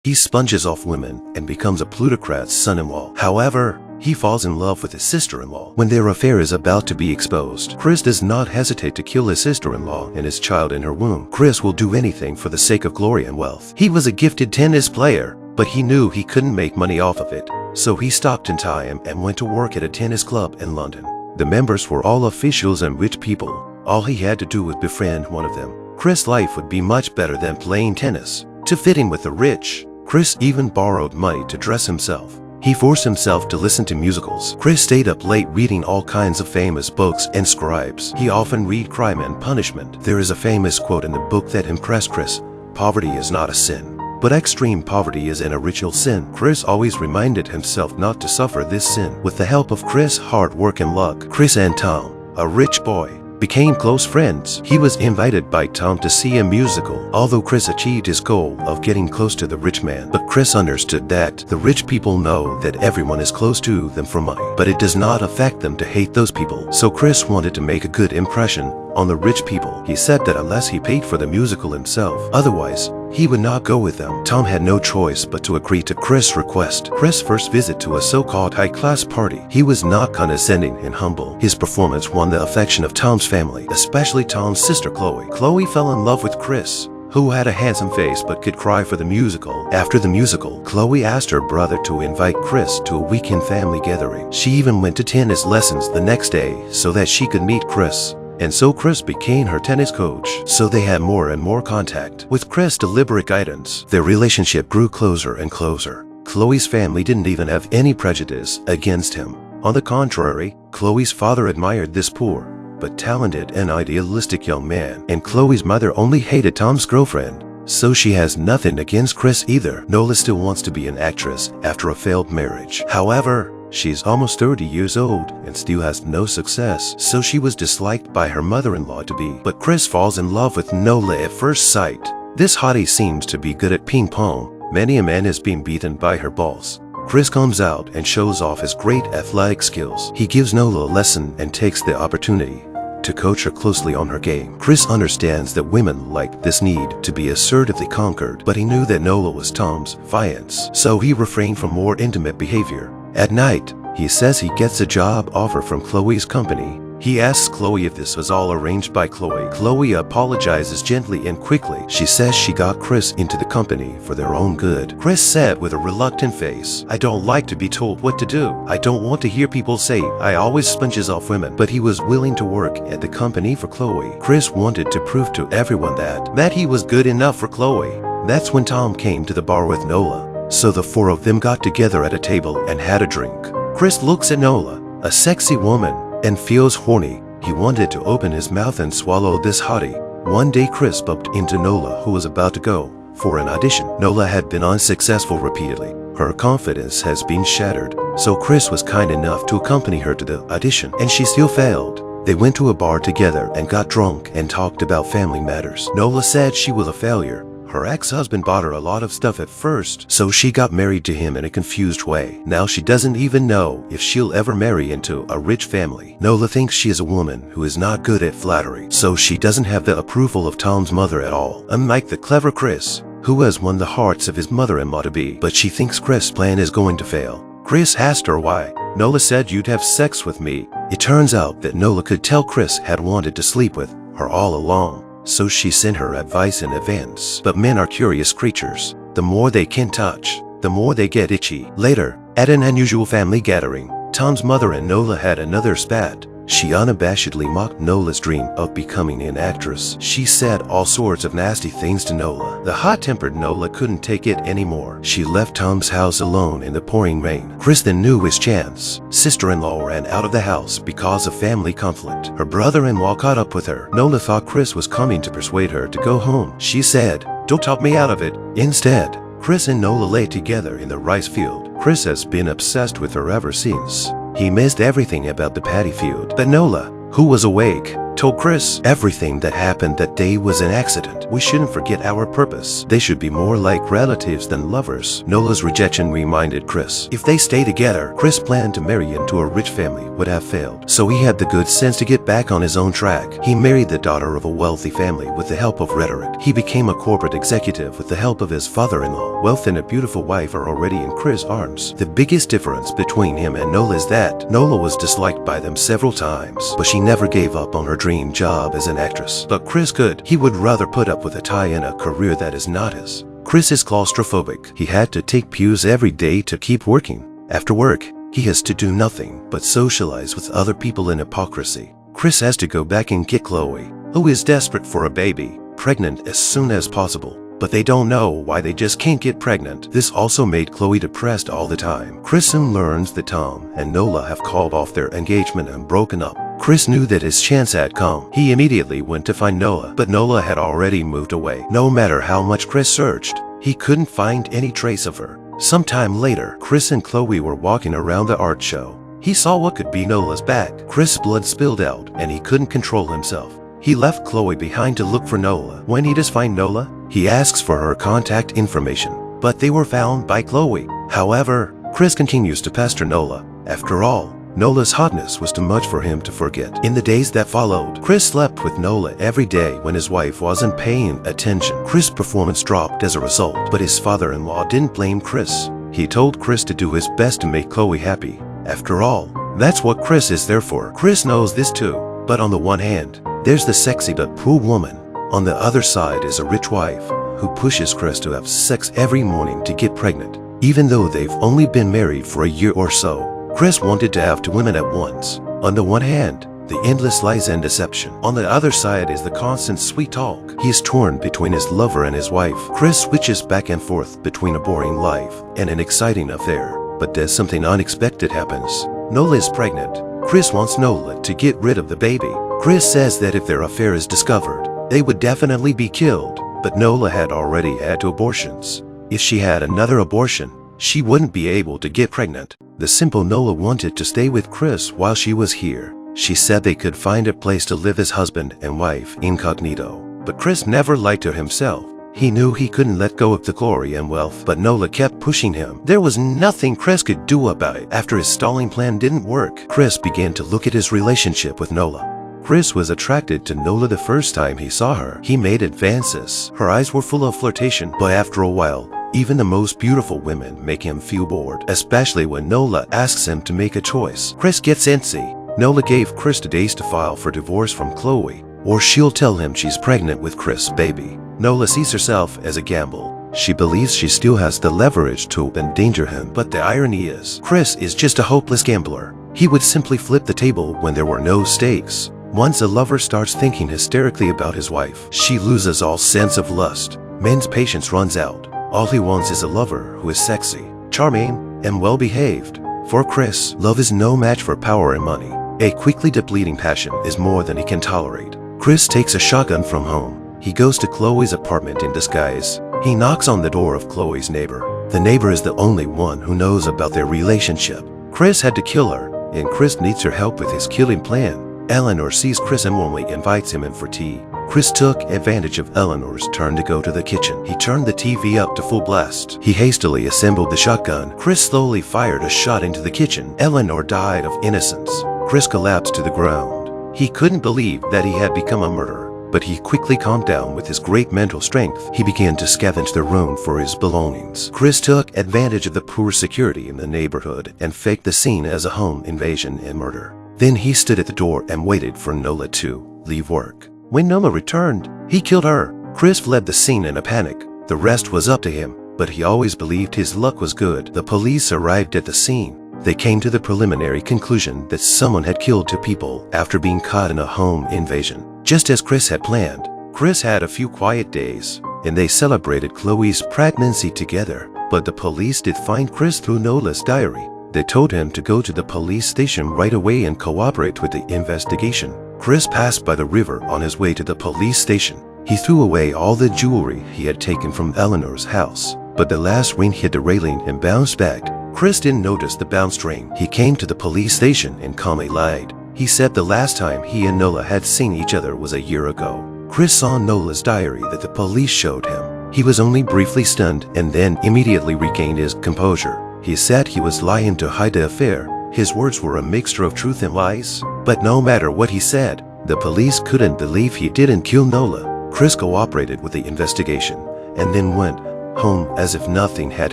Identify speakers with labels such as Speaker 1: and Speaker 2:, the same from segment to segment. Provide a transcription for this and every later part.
Speaker 1: He sponges off women and becomes a plutocrat's son-in-law. However, he falls in love with his sister-in-law. When their affair is about to be exposed, Chris does not hesitate to kill his sister-in-law and his child in her womb. Chris will do anything for the sake of glory and wealth. He was a gifted tennis player, but he knew he couldn't make money off of it. So he stopped in time and went to work at a tennis club in London. The members were all officials and rich people. All he had to do was befriend one of them. Chris' life would be much better than playing tennis. To fit in with the rich, Chris even borrowed money to dress himself. He forced himself to listen to musicals. Chris stayed up late reading all kinds of famous books and scribes. He often read Crime and Punishment. There is a famous quote in the book that impressed Chris: "Poverty is not a sin, but extreme poverty is an original sin." Chris always reminded himself not to suffer this sin. With the help of Chris' hard work and luck, Chris and Tom, a rich boy, became close friends. He was invited by Tom to see a musical, although Chris achieved his goal of getting close to the rich man. But Chris understood that the rich people know that everyone is close to them for money, but it does not affect them to hate those people. So Chris wanted to make a good impression on the rich people. He said that unless he paid for the musical himself, otherwise he would not go with them. Tom had no choice but to agree to Chris' request. Chris' first visit to a so-called high-class party. He was not condescending and humble. His performance won the affection of Tom's family, especially Tom's sister Chloe. Chloe fell in love with Chris, who had a handsome face but could cry for the musical. After the musical, Chloe asked her brother to invite Chris to a weekend family gathering. She even went to tennis lessons the next day so that she could meet Chris. And so Chris became her tennis coach. So they had more and more contact. With Chris' deliberate guidance, their relationship grew closer and closer. Chloe's family didn't even have any prejudice against him. On the contrary, Chloe's father admired this poor, but talented and idealistic young man. And Chloe's mother only hated Tom's girlfriend. So she has nothing against Chris either. Nola still wants to be an actress after a failed marriage. However, she's almost 30 years old and still has no success, so she was disliked by her mother-in-law to be. But Chris falls in love with Nola at first sight. This hottie seems to be good at ping pong. Many a man has been beaten by her balls. Chris comes out and shows off his great athletic skills. He gives Nola a lesson and takes the opportunity to coach her closely on her game. Chris understands that women like this need to be assertively conquered, but he knew that Nola was Tom's fiancée, so he refrained from more intimate behavior. At night, he says he gets a job offer from Chloe's company. He asks Chloe if this was all arranged by Chloe. Chloe apologizes gently and quickly. She says she got Chris into the company for their own good. Chris said with a reluctant face, "I don't like to be told what to do. I don't want to hear people say I always sponges off women." But he was willing to work at the company for Chloe. Chris wanted to prove to everyone that he was good enough for Chloe. That's when Tom came to the bar with Nola. So the four of them got together at a table and had a drink. Chris looks at Nola, a sexy woman, and feels horny. He wanted to open his mouth and swallow this hottie. One day Chris bumped into Nola, who was about to go for an audition. Nola had been unsuccessful repeatedly. Her confidence has been shattered, so Chris was kind enough to accompany her to the audition, and she still failed. They went to a bar together and got drunk and talked about family matters. Nola said she was a failure. Her ex-husband bought her a lot of stuff at first, so she got married to him in a confused way. Now she doesn't even know if she'll ever marry into a rich family. Nola thinks she is a woman who is not good at flattery, so she doesn't have the approval of Tom's mother at all, unlike the clever Chris, who has won the hearts of his mother-in-law to be. But she thinks Chris' plan is going to fail. Chris asked her why. Nola said, "You'd have sex with me." It turns out that Nola could tell Chris had wanted to sleep with her all along, so she sent her advice in advance. But men are curious creatures. The more they can touch, the more they get itchy. Later, at an unusual family gathering, Tom's mother and Nola had another spat. She unabashedly mocked Nola's dream of becoming an actress. She said all sorts of nasty things to Nola. The hot-tempered Nola couldn't take it anymore. She left Tom's house alone in the pouring rain. Chris then knew his chance. Sister-in-law ran out of the house because of family conflict. Her brother-in-law caught up with her. Nola thought Chris was coming to persuade her to go home. She said, "Don't talk me out of it." Instead, Chris and Nola lay together in the rice field. Chris has been obsessed with her ever since. He missed everything about the paddy field. But Nola, who was awake, told Chris everything that happened that day was an accident. We shouldn't forget our purpose. They should be more like relatives than lovers. Nola's rejection reminded Chris. If they stay together, Chris planned to marry into a rich family would have failed. So he had the good sense to get back on his own track. He married the daughter of a wealthy family with the help of rhetoric. He became a corporate executive with the help of his father-in-law. Wealth and a beautiful wife are already in Chris' arms. The biggest difference between him and Nola is that Nola was disliked by them several times, but she never gave up on her dream job as an actress. But Chris could. He would rather put up with a tie in a career that is not his. Chris is claustrophobic. He had to take pews every day to keep working. After work, he has to do nothing but socialize with other people in hypocrisy. Chris has to go back and get Chloe, who is desperate for a baby, pregnant as soon as possible. But they don't know why they just can't get pregnant. This also made Chloe depressed all the time. Chris soon learns that Tom and Nola have called off their engagement and broken up. Chris knew that his chance had come. He immediately went to find Nola, but Nola had already moved away. No matter how much Chris searched, he couldn't find any trace of her. Sometime later, Chris and Chloe were walking around the art show. He saw what could be Nola's bag. Chris' blood spilled out, and he couldn't control himself. He left Chloe behind to look for Nola. When he does find Nola, he asks for her contact information, but they were found by Chloe. However, Chris continues to pester Nola. After all, Nola's hotness was too much for him to forget. In the days that followed, Chris slept with Nola every day when his wife wasn't paying attention. Chris' performance dropped as a result, but his father-in-law didn't blame Chris. He told Chris to do his best to make Chloe happy. After all, that's what Chris is there for. Chris knows this too, but on the one hand, there's the sexy but poor woman. On the other side is a rich wife who pushes Chris to have sex every morning to get pregnant. Even though they've only been married for a year or so, Chris wanted to have two women at once. On the one hand, the endless lies and deception. On the other side is the constant sweet talk. He is torn between his lover and his wife. Chris switches back and forth between a boring life and an exciting affair. But then something unexpected happens. Nola is pregnant. Chris wants Nola to get rid of the baby. Chris says that if their affair is discovered, they would definitely be killed. But Nola had already had 2 abortions. If she had another abortion, she wouldn't be able to get pregnant. The simple Nola wanted to stay with Chris while she was here. She said they could find a place to live as husband and wife incognito. But Chris never lied to himself. He knew he couldn't let go of the glory and wealth, but Nola kept pushing him. There was nothing Chris could do about it. After his stalling plan didn't work, Chris began to look at his relationship with Nola. Chris was attracted to Nola the first time he saw her. He made advances. Her eyes were full of flirtation, but after a while, even the most beautiful women make him feel bored, especially when Nola asks him to make a choice. Chris gets antsy. Nola gave Chris 2 days to file for divorce from Chloe, or she'll tell him she's pregnant with Chris' baby. Nola sees herself as a gamble. She believes she still has the leverage to endanger him, but the irony is, Chris is just a hopeless gambler. He would simply flip the table when there were no stakes. Once a lover starts thinking hysterically about his wife, she loses all sense of lust. Men's patience runs out. All he wants is a lover who is sexy, charming, and well-behaved. For Chris, love is no match for power and money. A quickly depleting passion is more than he can tolerate. Chris takes a shotgun from home. He goes to Chloe's apartment in disguise. He knocks on the door of Chloe's neighbor. The neighbor is the only one who knows about their relationship. Chris had to kill her, and Chris needs her help with his killing plan. Eleanor sees Chris and warmly invites him in for tea. Chris took advantage of Eleanor's turn to go to the kitchen. He turned the TV up to full blast. He hastily assembled the shotgun. Chris slowly fired a shot into the kitchen. Eleanor died of innocence. Chris collapsed to the ground. He couldn't believe that he had become a murderer. But he quickly calmed down. With his great mental strength. He began to scavenge the room for his belongings. Chris took advantage of the poor security in the neighborhood and faked the scene as a home invasion and murder. Then he stood at the door and waited for Nola to leave work. When Nola returned, he killed her. Chris fled the scene in a panic. The rest was up to him, but he always believed his luck was good. The police arrived at the scene. They came to the preliminary conclusion that someone had killed 2 people after being caught in a home invasion. Just as Chris had planned, Chris had a few quiet days, and they celebrated Chloe's pregnancy together. But the police did find Chris through Nola's diary. They told him to go to the police station right away and cooperate with the investigation. Chris passed by the river on his way to the police station. He threw away all the jewelry he had taken from Eleanor's house, but the last ring hit the railing and bounced back. Chris didn't notice the bounced ring. He came to the police station and calmly lied. He said the last time he and Nola had seen each other was a year ago. Chris saw Nola's diary that the police showed him. He was only briefly stunned and then immediately regained his composure. He said he was lying to hide the affair. His words were a mixture of truth and lies. But no matter what he said, the police couldn't believe he didn't kill Nola. Chris cooperated with the investigation and then went home as if nothing had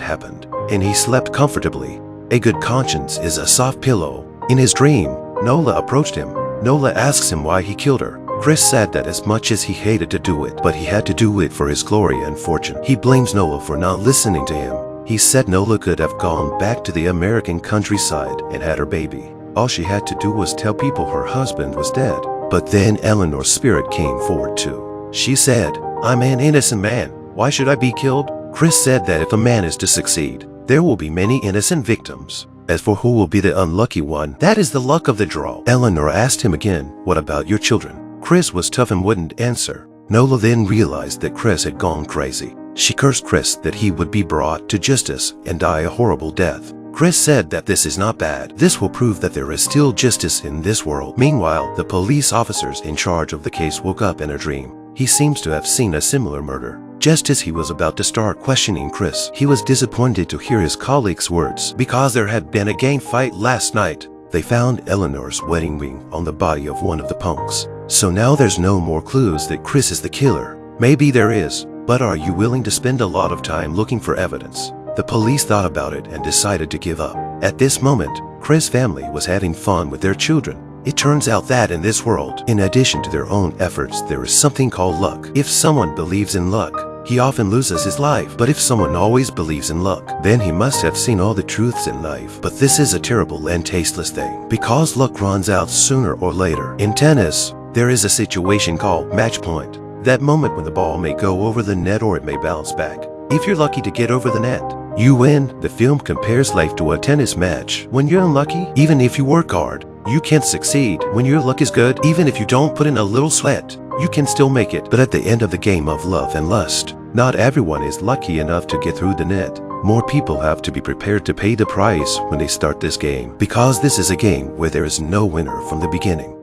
Speaker 1: happened. And he slept comfortably. A good conscience is a soft pillow. In his dream, Nola approached him. Nola asks him why he killed her. Chris said that as much as he hated to do it, but he had to do it for his glory and fortune. He blames Nola for not listening to him. He said Nola could have gone back to the American countryside and had her baby. All she had to do was tell people her husband was dead. But then Eleanor's spirit came forward too. She said, "I'm an innocent man. Why should I be killed?" Chris said that if a man is to succeed, there will be many innocent victims. As for who will be the unlucky one, that is the luck of the draw. Eleanor asked him again, "What about your children?" Chris was tough and wouldn't answer. Nola then realized that Chris had gone crazy. She cursed Chris that he would be brought to justice and die a horrible death. Chris said that this is not bad. This will prove that there is still justice in this world. Meanwhile, the police officers in charge of the case woke up in a dream. He seems to have seen a similar murder. Just as he was about to start questioning Chris, he was disappointed to hear his colleague's words. Because there had been a gang fight last night, they found Eleanor's wedding ring on the body of one of the punks. So now there's no more clues that Chris is the killer. Maybe there is, but are you willing to spend a lot of time looking for evidence? The police thought about it and decided to give up. At this moment, Chris' family was having fun with their children. It turns out that in this world, in addition to their own efforts, there is something called luck. If someone believes in luck, he often loses his life. But if someone always believes in luck, then he must have seen all the truths in life. But this is a terrible and tasteless thing, because luck runs out sooner or later. In tennis, there is a situation called match point. That moment when the ball may go over the net or it may bounce back. If you're lucky to get over the net, you win. The film compares life to a tennis match. When you're unlucky, even if you work hard, you can't succeed. When your luck is good, even if you don't put in a little sweat, you can still make it. But at the end of the game of love and lust, not everyone is lucky enough to get through the net. More people have to be prepared to pay the price when they start this game, because this is a game where there is no winner from the beginning.